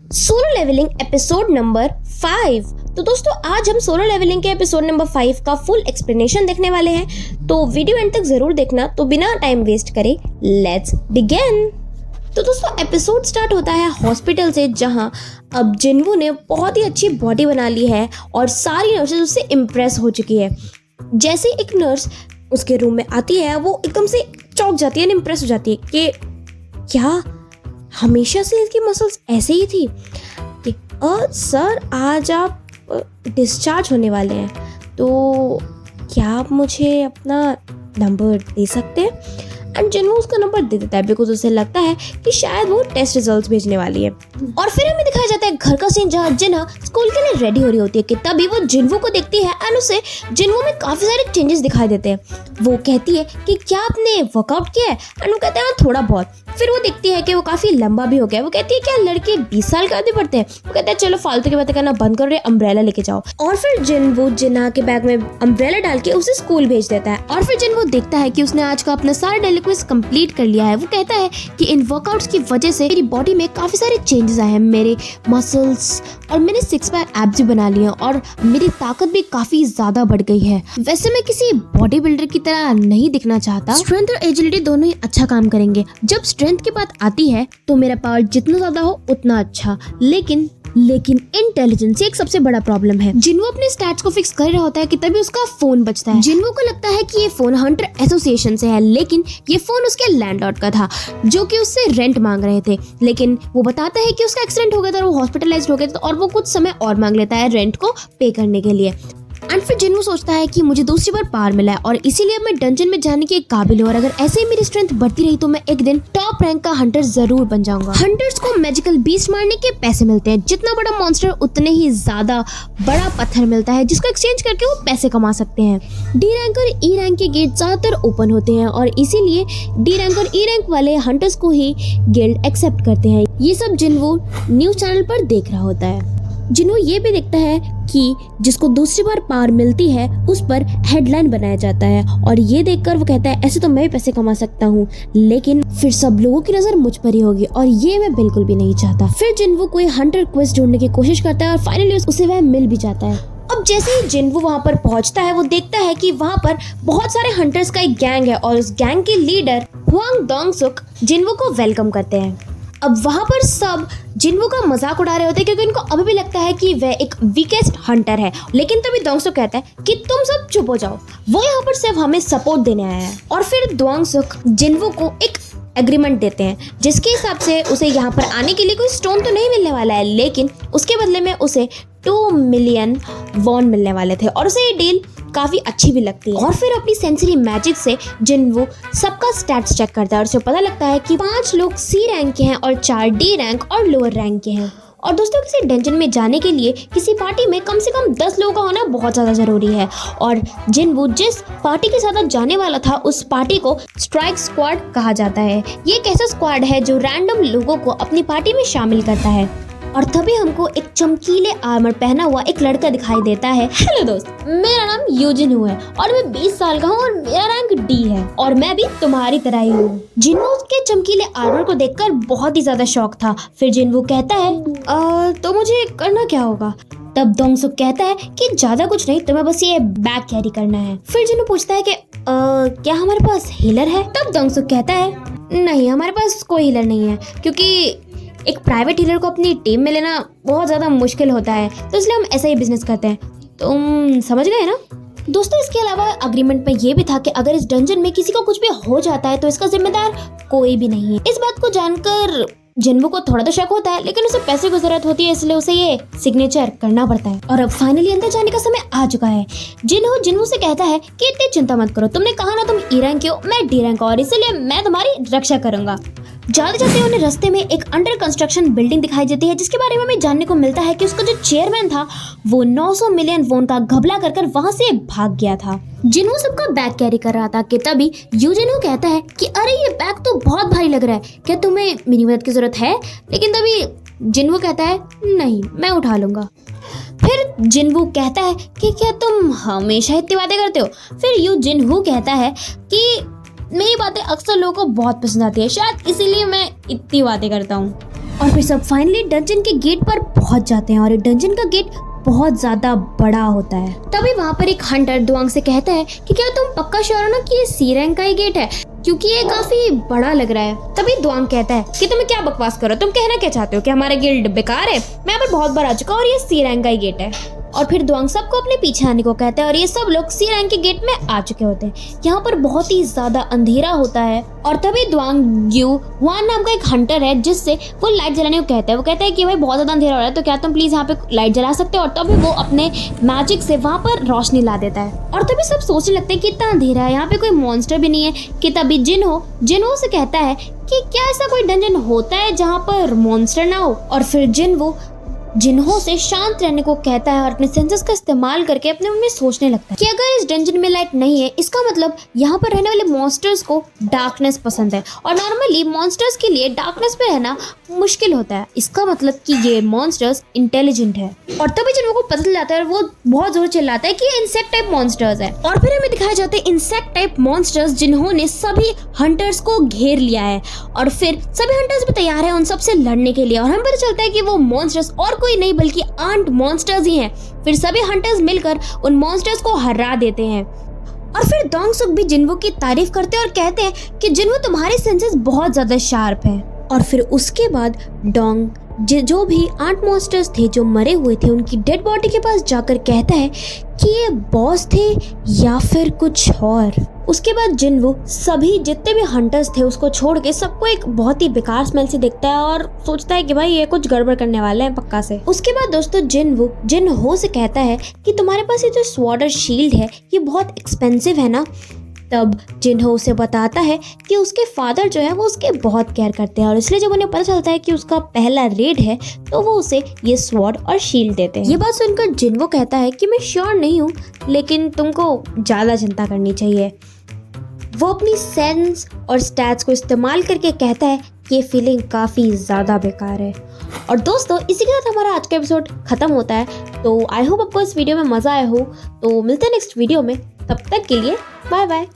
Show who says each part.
Speaker 1: Solo levelling episode number 5। तो दोस्तों आज हम सोलो लेवलिंग के एपिसोड नंबर 5 का फुल एक्सप्लेनेशन देखने वाले हैं, तो वीडियो एंड तक जरूर देखना। तो बिना टाइम वेस्ट करे लेट्स बिगिन। तो दोस्तों एपिसोड स्टार्ट होता है हॉस्पिटल से, जहां अब जिन्वू ने बहुत ही अच्छी बॉडी बना ली है और सारी नर्सेज उससे इम्प्रेस हो चुकी है। जैसे एक नर्स उसके रूम में आती है वो एकदम से चौंक जाती है, इम्प्रेस हो जाती है कि क्या हमेशा से इसकी मसल्स ऐसे ही थी कि सर आज आप डिस्चार्ज होने वाले हैं, तो क्या आप मुझे अपना नंबर दे सकते हैं। एंड जिन्वू उसका नंबर दे देता है बिकॉज उसे लगता है कि शायद वो टेस्ट रिजल्ट्स भेजने वाली है। और फिर हमें दिखाया जाता है घर का सीन जहाँ जिन्हा स्कूल के लिए रेडी हो रही होती है कि तभी वो जिन्वू को देखती है एंड उसे जिन्वू में काफ़ी सारे चेंजेस दिखाई देते हैं। वो कहती है कि क्या आपने वर्कआउट किया है, एंड वो कहते हैं थोड़ा बहुत। फिर वो देखती है कि वो काफ़ी लंबा भी हो गया। वो कहती है क्या लड़के 20 साल के आदि पढ़ते हैं। वो कहते हैं चलो फालतू की बातें करना बंद करो, अम्ब्रेला लेके जाओ। और फिर जिन्वू जिन्हा के बैग में अम्ब्रेला डाल के उसे स्कूल भेज देता है। और फिर जिन्वू देखता है कि उसने आज का अपना सारा डेली क्विज कंप्लीट कर लिया है। वो कहता है कि इन वर्कआउट्स की वजह से मेरी बॉडी में काफ़ी सारे चेंजेस आए हैं, मेरे मसल्स और मैंने 6 पैक एब्स भी बना लिए हैं और मेरी ताकत भी काफ़ी ज़्यादा बढ़ गई है। वैसे मैं किसी बॉडी बिल्डर की तरह नहीं दिखना चाहता। स्ट्रेंथ और एजिलिटी दोनों ही अच्छा काम करेंगे। जब स्ट्रेंथ की बात आती है तो मेरा पावर जितना ज्यादा हो उतना अच्छा, लेकिन इंटेलिजेंस एक सबसे बड़ा प्रॉब्लम है। जिन्वू अपने स्टैट्स को फिक्स कर रहा होता है कि तभी उसका फोन बजता है। जिन्वू को लगता है कि ये फोन हंटर एसोसिएशन से है, लेकिन ये फोन उसके लैंडलॉर्ड का था जो कि उससे रेंट मांग रहे थे। लेकिन वो बताता है कि उसका एक्सीडेंट हो गया था, वो हॉस्पिटलाइज्ड हो गया था और वो कुछ समय और मांग लेता है रेंट को पे करने के लिए। एंड फिर जिन्वू सोचता है कि मुझे दूसरी बार पावर मिला है और इसीलिए मैं डंजन में जाने के काबिल हूँ और अगर ऐसे ही मेरी स्ट्रेंथ बढ़ती रही तो मैं एक दिन टॉप रैंक का हंटर जरूर बन जाऊंगा। हंटर्स को मैजिकल बीस्ट मारने के पैसे मिलते हैं। जितना बड़ा मॉन्स्टर उतने ही ज्यादा बड़ा पत्थर मिलता है जिसको एक्सचेंज करके वो पैसे कमा सकते हैं। डी रैंक और ई रैंक के गेट ज्यादातर ओपन होते हैं और इसीलिए डी रैंक और ई रैंक वाले हंटर्स को ही गिल्ड एक्सेप्ट करते हैं। ये सब जिन्वू न्यूज चैनल पर देख रहा होता है। जिन्वू ये भी देखता है कि जिसको दूसरी बार पावर मिलती है उस पर हेडलाइन बनाया जाता है और ये देखकर वो कहता है ऐसे तो मैं भी पैसे कमा सकता हूँ, लेकिन फिर सब लोगों की नजर मुझ पर ही होगी और ये मैं बिल्कुल भी नहीं चाहता। फिर जिन्वू कोई हंटर क्वेस्ट ढूंढने की कोशिश करता है और फाइनली उसे वह मिल भी जाता है। अब जैसे ही जिन्वू वहाँ पर पहुँचता है वो देखता है कि वहाँ पर बहुत सारे हंटर्स का एक गैंग है और उस गैंग के लीडर हुआंग डोंगसुक जिन्वू को वेलकम करते हैं। अब वहाँ पर सब जिन्वू का मजाक उड़ा रहे होते हैं क्योंकि उनको अभी भी लगता है कि वह एक वीकेस्ट हंटर है। लेकिन तभी डोंगसुक कहता है कि तुम सब चुप हो जाओ, वो यहाँ पर सिर्फ हमें सपोर्ट देने आया है। और फिर डोंगसुक जिन्वू को एक एग्रीमेंट देते हैं जिसके हिसाब से उसे यहाँ पर आने के लिए कोई स्टोन तो नहीं मिलने वाला है, लेकिन उसके बदले में उसे 2 मिलियन वॉन मिलने वाले थे और उसे ये डील काफ़ी अच्छी भी लगती है। और फिर अपनी सेंसरी मैजिक से जिन्वू सबका स्टैट्स चेक करता है और उसे पता लगता है कि 5 लोग सी रैंक के हैं और 4 डी रैंक और लोअर रैंक के हैं। और दोस्तों किसी डंजन में जाने के लिए किसी पार्टी में कम से कम 10 लोगों का होना बहुत ज़्यादा ज़रूरी है और जिन्वू जिस पार्टी के साथ जाने वाला था उस पार्टी को स्ट्राइक स्क्वाड कहा जाता है। ये एक ऐसा स्क्वाड है जो रैंडम लोगों को अपनी पार्टी में शामिल करता है। और तभी हमको एक चमकीले आर्मर पहना हुआ एक लड़का दिखाई देता है। हेलो दोस्त, मेरा नाम यूजिन्हू है और मैं 20 साल का हूँ और मेरा रैंक डी है और मैं भी तुम्हारी तरह ही हूँ। जिन्वू के चमकीले आर्मर को देखकर बहुत ही ज्यादा शौक था। फिर जिन्वू कहता है तो मुझे करना क्या होगा। तब डोंगसुक कहता है कि ज्यादा कुछ नहीं, तुम्हें बस ये बैग कैरी करना है। फिर जिन्वू पूछता है कि क्या हमारे पास हीलर है। तब डोंगसुक कहता है नहीं, हमारे पास कोई हीलर नहीं है क्योंकि एक प्राइवेट हीलर को अपनी टीम में लेना बहुत ज़्यादा मुश्किल होता है, तो इसलिए हम ऐसा ही बिजनेस करते हैं। तुम समझ गए ना दोस्तों। इसके अलावा अग्रीमेंट में ये भी था कि अगर इस डंजन में किसी को कुछ भी हो जाता है तो इसका जिम्मेदार कोई भी नहीं है। इस बात को जानकर जिन्वू को थोड़ा तो शक होता है, लेकिन उसे पैसे की जरूरत होती है इसलिए उसे ये सिग्नेचर करना पड़ता है। और अब फाइनली अंदर जाने का समय आ चुका है। जिन्वू से कहता है कि इतनी चिंता मत करो, तुमने कहा ना तुम ई रैंक के हो, मैं डी रैंक और इसलिए मैं तुम्हारी रक्षा करूंगा। जाते जाते उन्हें रास्ते में एक अंडर कंस्ट्रक्शन बिल्डिंग दिखाई देती है जिसके बारे में हमें जानने को मिलता है कि उसका जो चेयरमैन था वो 900 मिलियन वोन का घपला कर वहां से भाग गया था। जिन्वू सबका बैग कैरी कर रहा था कि तभी यूजिन्हू कहता है कि अरे ये बैग तो बहुत भारी लग रहा है, क्या तुम्हें मेरी मदद की जरूरत है। लेकिन तभी जिन्वू कहता है नहीं, मैं उठा लूंगा। फिर जिन्वू कहता है कि क्या तुम हमेशा इतनी बातें करते हो। फिर यूजिन्हू कहता है कि मेरी बातें अक्सर लोगों को बहुत पसंद आती है, शायद इसीलिए मैं इतनी बातें करता हूँ। और फिर सब फाइनली डंजन के गेट पर पहुंच जाते हैं और डंजन का गेट बहुत ज्यादा बड़ा होता है। तभी वहाँ पर एक हंटर दुआंग से कहता है कि क्या तुम पक्का श्योर हो ना कि ये सी रैंक का ही गेट है, क्योंकि ये काफी बड़ा लग रहा है। तभी दुआंग कहता है कि तुम्हें क्या बकवास करो, तुम कहना क्या चाहते हो कि हमारा गिल्ड बेकार है? मैं यहाँ पर बहुत बार आ चुका हूँ और ये सी रैंक का ही गेट है। और फिर दुआंग सबको अपने पीछे आने को कहता है और ये सब लोग सी रैंक के गेट में आ चुके होते हैं। यहाँ पर बहुत ही ज्यादा अंधेरा होता है और तभी दुआंग यू वान नाम का एक हंटर है जिससे वो लाइट जलाने को कहता है। वो कहता है कि भाई बहुत ज्यादा अंधेरा हो रहा है, तो क्या तुम प्लीज यहाँ पे लाइट जला सकते हो? और तभी वो अपने मैजिक से वहाँ पर रोशनी ला देता है और तभी सब सोचने लगते हैं कि इतना अंधेरा है, यहाँ पे कोई मॉन्स्टर भी नहीं है। कि तभी जिनहो से कहता है कि क्या ऐसा कोई डंजन होता है जहाँ पर मॉन्स्टर ना हो? और फिर जिन्हो से शांत रहने को कहता है और अपने सेंसेस का इस्तेमाल करके अपने मन में सोचने लगता है कि अगर इस डंजन में लाइट नहीं है, इसका मतलब यहाँ पर रहने वाले मॉन्स्टर्स को डार्कनेस पसंद है और नॉर्मली मॉन्स्टर्स के लिए डार्कनेस में रहना मुश्किल होता है। इसका मतलब कि ये मॉन्स्टर्स इंटेलिजेंट है। और तभी जिन्हो को पता चल जाता है और वो बहुत जोर चिल्लाता है कि ये इंसेक्ट टाइप मॉन्स्टर्स है। और फिर हमें दिखाया जाता है इंसेक्ट टाइप मॉन्स्टर्स जिन्होंने सभी हंटर्स को घेर लिया है और फिर सभी हंटर्स भी तैयार है उन सबसे लड़ने के लिए। और हमें पता चलता है कि वो मॉन्स्टर्स और कोई नहीं बल्कि आंट मॉन्स्टर्स ही हैं। फिर सभी हंटर्स मिलकर उन मॉन्स्टर्स को हरा देते हैं। और फिर दोंगसुक भी जिन्हो की तारीफ करते हैं और कहते हैं कि जिन्हो तुम्हारे सेंसेस बहुत ज्यादा शार्प हैं। और फिर उसके बाद डोंग जो भी आंट मॉन्स्टर्स थे जो मरे हुए थे उनकी डेड बॉडी के पास जाकर कहता है कि ये बॉस थे या फिर कुछ और। उसके बाद जिन्हो सभी जितने भी हंटर्स थे उसको छोड़ के सबको एक बहुत ही बेकार स्मेल से देखता है और सोचता है कि भाई ये कुछ गड़बड़ करने वाले हैं पक्का से। उसके बाद दोस्तों जिन्हो से कहता है कि तुम्हारे पास ये जो स्वॉर्ड और शील्ड है ये बहुत एक्सपेंसिव है ना? तब जिन्हो उसे बताता है कि उसके फादर जो है वो उसके बहुत केयर करते हैं और इसलिए जब उन्हें पता चलता है कि उसका पहला रेड है तो वो उसे ये स्वॉर्ड और शील्ड देते हैं। ये बात सुनकर जिन्हो कहता है कि मैं श्योर नहीं हूँ, लेकिन तुमको ज़्यादा चिंता करनी चाहिए। वो अपनी सेंस और स्टैट्स को इस्तेमाल करके कहता है कि ये फीलिंग काफ़ी ज़्यादा बेकार है। और दोस्तों इसी के साथ हमारा आज का एपिसोड खत्म होता है। तो आई होप आपको इस वीडियो में मज़ा आया हो। तो मिलते हैं नेक्स्ट वीडियो में, तब तक के लिए बाय बाय।